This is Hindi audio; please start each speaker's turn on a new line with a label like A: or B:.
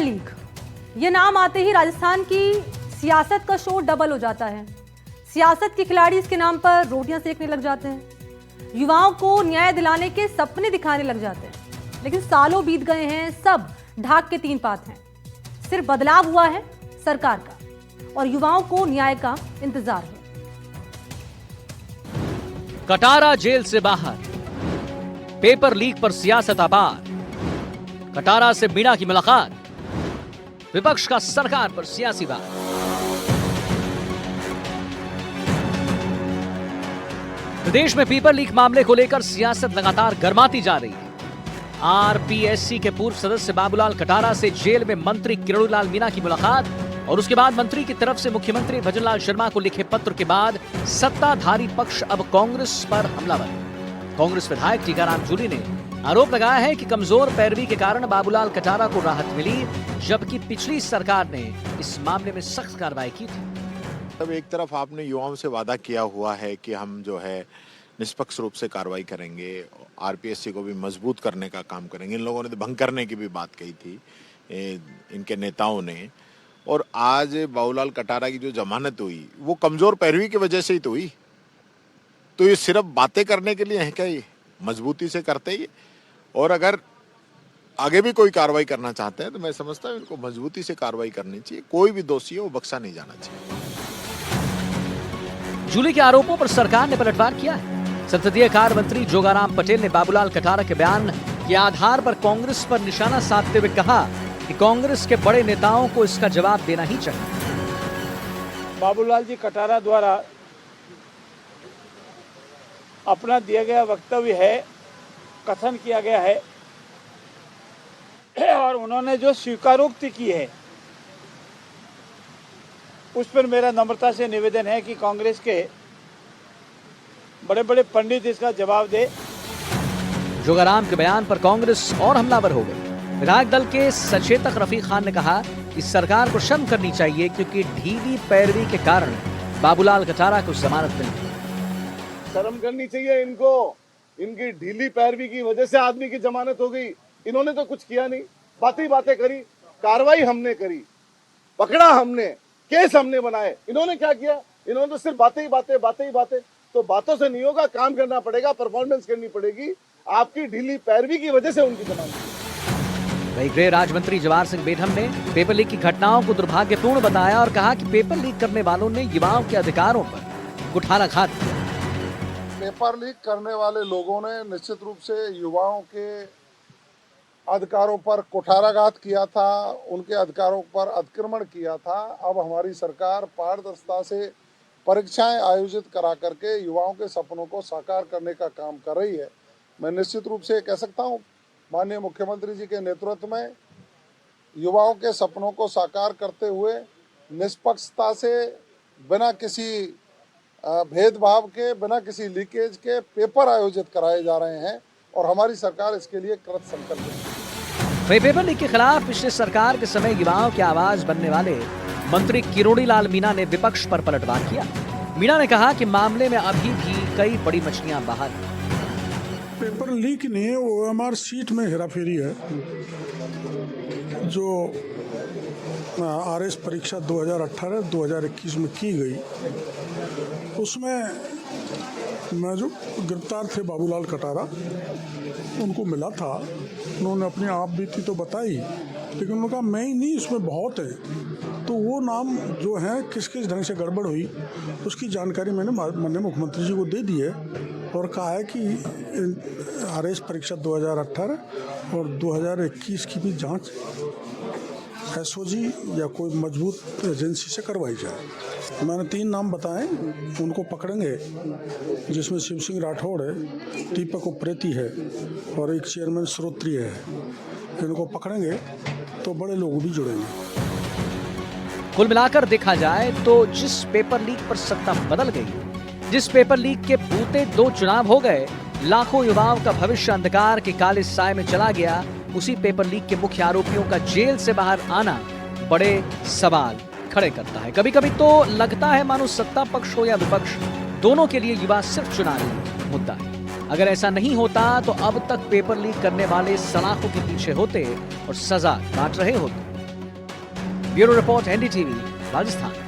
A: लीग, ये नाम आते ही राजस्थान की सियासत का शोर डबल हो जाता है। सियासत के खिलाड़ी इसके नाम पर रोटियां सेकने लग जाते हैं, युवाओं को न्याय दिलाने के सपने दिखाने लग जाते हैं। लेकिन सालों बीत गए हैं, सब ढाक के तीन पात हैं। सिर्फ बदलाव हुआ है सरकार का और युवाओं को न्याय का इंतजार है।
B: कटारा जेल से बाहर, पेपर लीक पर सियासत आपार। कटारा से मीणा की मुलाकात, विपक्ष का सरकार पर सियासी बात। प्रदेश में पेपर लीक मामले को लेकर सियासत लगातार गर्माती जा रही है। आरपीएससी के पूर्व सदस्य बाबूलाल कटारा से जेल में मंत्री किरोड़ीलाल मीणा की मुलाकात और उसके बाद मंत्री की तरफ से मुख्यमंत्री भजनलाल शर्मा को लिखे पत्र के बाद सत्ताधारी पक्ष अब कांग्रेस पर हमलावर। कांग्रेस विधायक टीकाराम जूली ने आरोप लगाया है कि कमजोर पैरवी के कारण बाबूलाल कटारा को राहत मिली, जबकि पिछली सरकार ने इस मामले में सख्त कार्रवाई की थी।
C: अब एक तरफ आपने युवाओं से वादा किया हुआ है कि हम जो है निष्पक्ष रूप से कार्रवाई करेंगे, आरपीएससी को भी मजबूत करने का काम करेंगे। इन लोगों ने तो भंग करने की भी बात कही थी इनके नेताओं ने। और आज बाबूलाल कटारा की जो जमानत हुई वो कमजोर पैरवी की वजह से ही तो हुई। तो ये सिर्फ बातें करने के लिए है क्या? ये मजबूती से करते ही। और अगर आगे भी कोई कार्रवाई करना चाहते हैं तो मैं समझता हूँ इनको मजबूती से कार्रवाई करनी चाहिए। कोई भी दोषी हो वो बख्शा नहीं जाना चाहिए।
B: जूली के आरोपों पर सरकार ने पलटवार किया है। संसदीय कार्य मंत्री जोगाराम पटेल ने बाबूलाल कटारा के बयान के आधार पर कांग्रेस पर निशाना साधते हुए कहा कि कांग्रेस के बड़े नेताओं को इसका जवाब देना ही चाहिए।
D: बाबूलाल जी कटारा द्वारा अपना दिया गया वक्तव्य है, कथन किया गया है और उन्होंने जो स्वीकारोक्ति की है उस पर मेरा नम्रता से निवेदन है कि कांग्रेस के बड़े बड़े पंडित इसका जवाब दे।
B: जोगाराम के बयान पर कांग्रेस और हमलावर हो गई। विधायक दल के सचेतक रफीक खान ने कहा कि सरकार को शर्म करनी चाहिए क्योंकि ढीली पैरवी के कारण बाबूलाल कटारा को जमानत मिली।
E: शर्म करनी चाहिए इनको, इनकी ढीली पैरवी की वजह से आदमी की जमानत हो गई। इन्होंने तो कुछ किया नहीं, बातें करी, कार्रवाई हमने करी, पकड़ा हमने, केस हमने बनाए। इन्होंने क्या किया? इन्होंने तो सिर्फ बातें। तो बातों से नहीं होगा, काम करना पड़ेगा, परफॉर्मेंस करनी पड़ेगी। आपकी ढीली पैरवी की वजह से उनकी जमानत।
B: वहीं गृह राज्य मंत्री जवाहर सिंह बेढम ने पेपर लीक की घटनाओं को दुर्भाग्यपूर्ण बताया और कहा कि पेपर लीक करने वालों ने युवाओं के अधिकारों पर कुठाराघात किया।
F: पेपर लीक करने वाले लोगों ने निश्चित रूप से युवाओं के अधिकारों पर कुठाराघात किया था, उनके अधिकारों पर अतिक्रमण किया था। अब हमारी सरकार पारदर्शिता से परीक्षाएं आयोजित करा करके युवाओं के सपनों को साकार करने का काम कर रही है। मैं निश्चित रूप से कह सकता हूं, माननीय मुख्यमंत्री जी के नेतृत्व में युवाओं के सपनों को साकार करते हुए निष्पक्षता से, बिना किसी भेदभाव के, बिना किसी लीकेज के पेपर आयोजित कराए जा रहे हैं और हमारी सरकार इसके लिए कृत संकल्प है।
B: वही पेपर लीक के खिलाफ पिछले सरकार के समय युवाओं की आवाज बनने वाले मंत्री किरोड़ीलाल मीणा ने विपक्ष पर पलटवार किया। मीणा ने कहा कि मामले में अभी भी कई बड़ी मछलियां बाहर हैं।
G: पेपर लीक नहीं है, ओएमआर सीट में हेराफेरी है। जो आरएस परीक्षा 2018-2021 में की गई, उसमें मैं जो गिरफ्तार थे बाबूलाल कटारा, उनको मिला था। उन्होंने अपनी आप बीती तो बताई, लेकिन उन्होंने कहा मैं ही नहीं, इसमें बहुत है। तो वो नाम जो है किस किस ढंग से गड़बड़ हुई उसकी जानकारी मैंने माननीय मुख्यमंत्री जी को दे दी है और कहा है कि आरएस परीक्षा 2018 और 2021 की भी जांच एसओजी या कोई मजबूत एजेंसी से करवाई जाए। मैंने 3 नाम बताए, उनको पकड़ेंगे, जिसमें शिव सिंह राठौड़ है, दीपक उप्रेती है और एक चेयरमैन श्रोत्रिय है। इनको पकड़ेंगे तो बड़े लोग भी जुड़ेंगे।
B: कुल मिलाकर देखा जाए तो जिस पेपर लीक पर सत्ता बदल गई, जिस पेपर लीक के बूते 2 चुनाव हो गए, लाखों युवाओं का भविष्य अंधकार के काले साए में चला गया, उसी पेपर लीक के मुख्य आरोपियों का जेल से बाहर आना बड़े सवाल खड़े करता है। कभी कभी तो लगता है मानो सत्ता पक्ष हो या विपक्ष, दोनों के लिए युवा सिर्फ चुनावी मुद्दा है। अगर ऐसा नहीं होता तो अब तक पेपर लीक करने वाले सलाखों के पीछे होते और सजा काट रहे होते। Bureau report, NDTV, Rajasthan.